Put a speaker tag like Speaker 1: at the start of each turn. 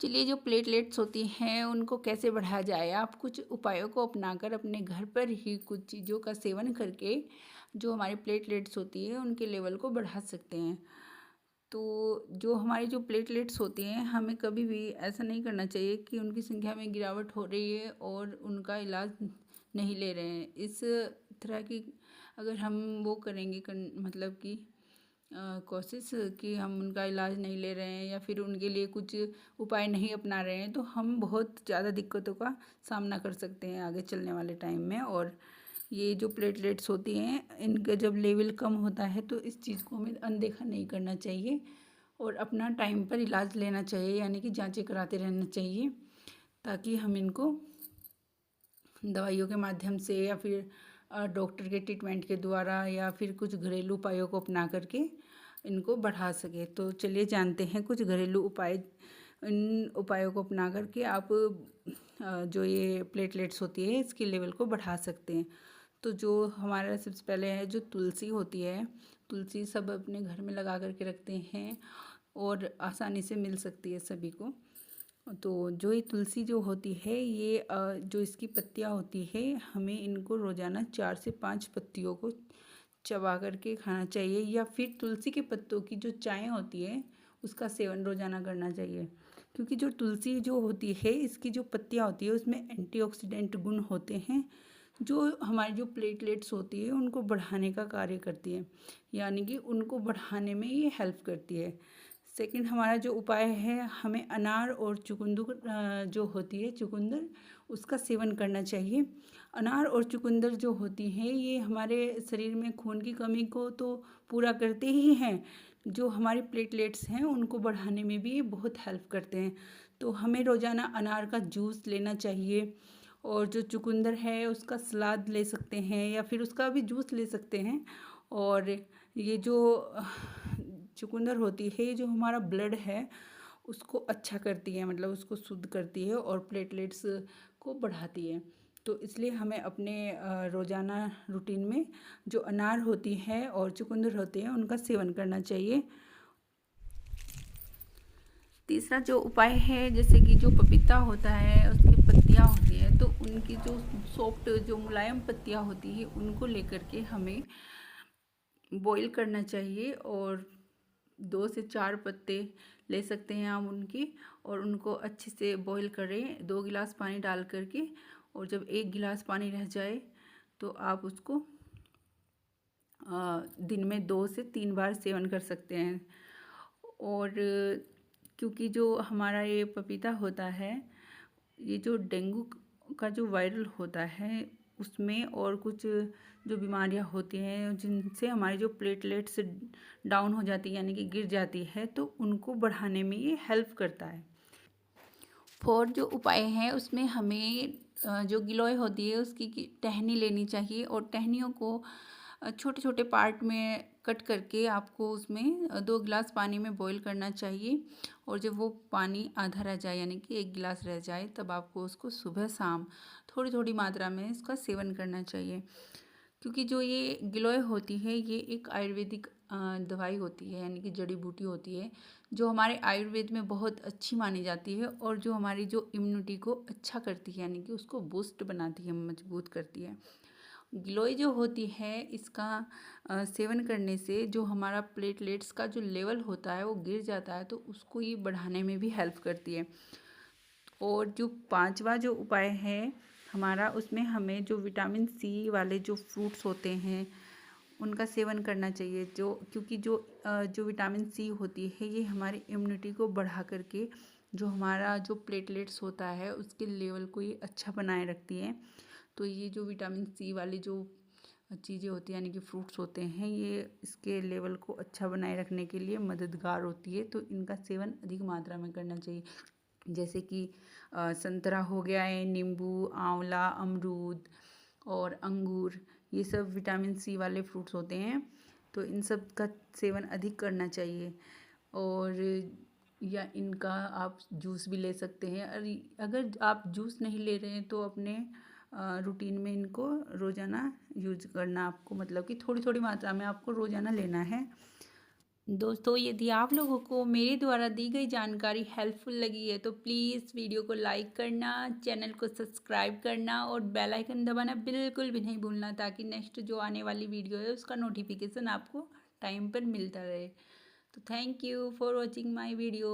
Speaker 1: चलिए, जो प्लेटलेट्स होती हैं उनको कैसे बढ़ाया जाए। आप कुछ उपायों को अपनाकर अपने घर पर ही कुछ चीज़ों का सेवन करके जो हमारी प्लेटलेट्स होती है उनके लेवल को बढ़ा सकते हैं। तो जो हमारी जो प्लेटलेट्स होती हैं, हमें कभी भी ऐसा नहीं करना चाहिए कि उनकी संख्या में गिरावट हो रही है और उनका इलाज नहीं ले रहे हैं। इस तरह की अगर हम वो करेंगे मतलब कि कोशिश कि हम उनका इलाज नहीं ले रहे हैं या फिर उनके लिए कुछ उपाय नहीं अपना रहे हैं, तो हम बहुत ज़्यादा दिक्कतों का सामना कर सकते हैं आगे चलने वाले टाइम में। और ये जो प्लेटलेट्स होती हैं, इनका जब लेवल कम होता है तो इस चीज़ को हमें अनदेखा नहीं करना चाहिए और अपना टाइम पर इलाज लेना चाहिए, यानी कि जांचें कराते रहना चाहिए, ताकि हम इनको दवाइयों के माध्यम से या फिर डॉक्टर के ट्रीटमेंट के द्वारा या फिर कुछ घरेलू उपायों को अपना करके इनको बढ़ा सके। तो चलिए जानते हैं कुछ घरेलू उपाय। इन उपायों को अपना करके आप जो ये प्लेटलेट्स होती है इसके लेवल को बढ़ा सकते हैं। तो जो हमारा सबसे पहले है, जो तुलसी होती है, तुलसी सब अपने घर में लगा करके रखते हैं और आसानी से मिल सकती है सभी को। तो जो ये तुलसी जो होती है, ये जो इसकी पत्तियाँ होती है, हमें इनको रोज़ाना 4 से 5 पत्तियों को चबा करके खाना चाहिए, या फिर तुलसी के पत्तों की जो चाय होती है उसका सेवन रोज़ाना करना चाहिए। क्योंकि जो तुलसी जो होती है, इसकी जो पत्तियाँ होती है उसमें एंटीऑक्सीडेंट गुण होते हैं, जो हमारी जो प्लेटलेट्स होती है उनको बढ़ाने का कार्य करती है, यानी कि उनको बढ़ाने में ये हेल्प करती है। सेकंड हमारा जो उपाय है, हमें अनार और चुकंदर जो होती है चुकंदर, उसका सेवन करना चाहिए। अनार और चुकंदर जो होती हैं, ये हमारे शरीर में खून की कमी को तो पूरा करते ही हैं, जो हमारी प्लेटलेट्स हैं उनको बढ़ाने में भी ये बहुत हेल्प करते हैं। तो हमें रोज़ाना अनार का जूस लेना चाहिए, और जो चुकंदर है उसका सलाद ले सकते हैं या फिर उसका भी जूस ले सकते हैं। और ये जो चुकंदर होती है, ये जो हमारा ब्लड है उसको अच्छा करती है, मतलब उसको शुद्ध करती है और प्लेटलेट्स को बढ़ाती है। तो इसलिए हमें अपने रोज़ाना रूटीन में जो अनार होती है और चुकंदर होते हैं उनका सेवन करना चाहिए। तीसरा जो उपाय है, जैसे कि जो पपीता होता है उसकी पत्तियाँ होती हैं, तो उनकी जो सॉफ्ट जो मुलायम पत्तियाँ होती हैं उनको लेकर के हमें बॉईल करना चाहिए, और 2 से 4 पत्ते ले सकते हैं हम उनकी, और उनको अच्छे से बॉईल करें 2 गिलास पानी डाल करके। और जब 1 गिलास पानी रह जाए तो आप उसको दिन में 2 से 3 बार सेवन कर सकते हैं। और क्योंकि जो हमारा ये पपीता होता है, ये जो डेंगू का जो वायरल होता है उसमें, और कुछ जो बीमारियां होती हैं जिनसे हमारी जो प्लेटलेट्स डाउन हो जाती है, यानी कि गिर जाती है, तो उनको बढ़ाने में ये हेल्प करता है। फोर जो उपाय हैं उसमें हमें जो गिलोय होती है उसकी टहनी लेनी चाहिए, और टहनियों को छोटे छोटे पार्ट में कट करके आपको उसमें 2 गिलास पानी में बॉईल करना चाहिए। और जब वो पानी आधा रह जाए, यानी कि 1 गिलास रह जाए, तब आपको उसको सुबह शाम थोड़ी थोड़ी मात्रा में इसका सेवन करना चाहिए। क्योंकि जो ये गिलोय होती है ये एक आयुर्वेदिक दवाई होती है, यानी कि जड़ी बूटी होती है, जो हमारे आयुर्वेद में बहुत अच्छी मानी जाती है, और जो हमारी जो इम्यूनिटी को अच्छा करती है, यानी कि उसको बूस्ट बनाती है, मजबूत करती है। गिलोय जो होती है इसका सेवन करने से जो हमारा प्लेटलेट्स का जो लेवल होता है वो गिर जाता है, तो उसको ये बढ़ाने में भी हेल्प करती है। और जो पांचवा जो उपाय है हमारा, उसमें हमें जो विटामिन सी वाले जो फ्रूट्स होते हैं उनका सेवन करना चाहिए, जो क्योंकि जो विटामिन सी होती है ये हमारी इम्यूनिटी को बढ़ा करके जो हमारा जो प्लेटलेट्स होता है उसके लेवल को ये अच्छा बनाए रखती है। तो ये जो विटामिन सी वाली जो चीज़ें होती हैं, यानी कि फ्रूट्स होते हैं, ये इसके लेवल को अच्छा बनाए रखने के लिए मददगार होती है, तो इनका सेवन अधिक मात्रा में करना चाहिए। जैसे कि संतरा हो गया है, नींबू, आंवला, अमरूद और अंगूर, ये सब विटामिन सी वाले फ्रूट्स होते हैं, तो इन सब का सेवन अधिक करना चाहिए। और या इनका आप जूस भी ले सकते हैं, और अगर आप जूस नहीं ले रहे हैं तो अपने रूटीन में इनको रोज़ाना यूज करना आपको, मतलब कि थोड़ी थोड़ी मात्रा में आपको रोज़ाना लेना है। दोस्तों, यदि आप लोगों को मेरे द्वारा दी गई जानकारी हेल्पफुल लगी है तो प्लीज़ वीडियो को लाइक करना, चैनल को सब्सक्राइब करना और बेल आइकन दबाना बिल्कुल भी नहीं भूलना, ताकि नेक्स्ट जो आने वाली वीडियो है उसका नोटिफिकेशन आपको टाइम पर मिलता रहे। तो thank you for watching my video.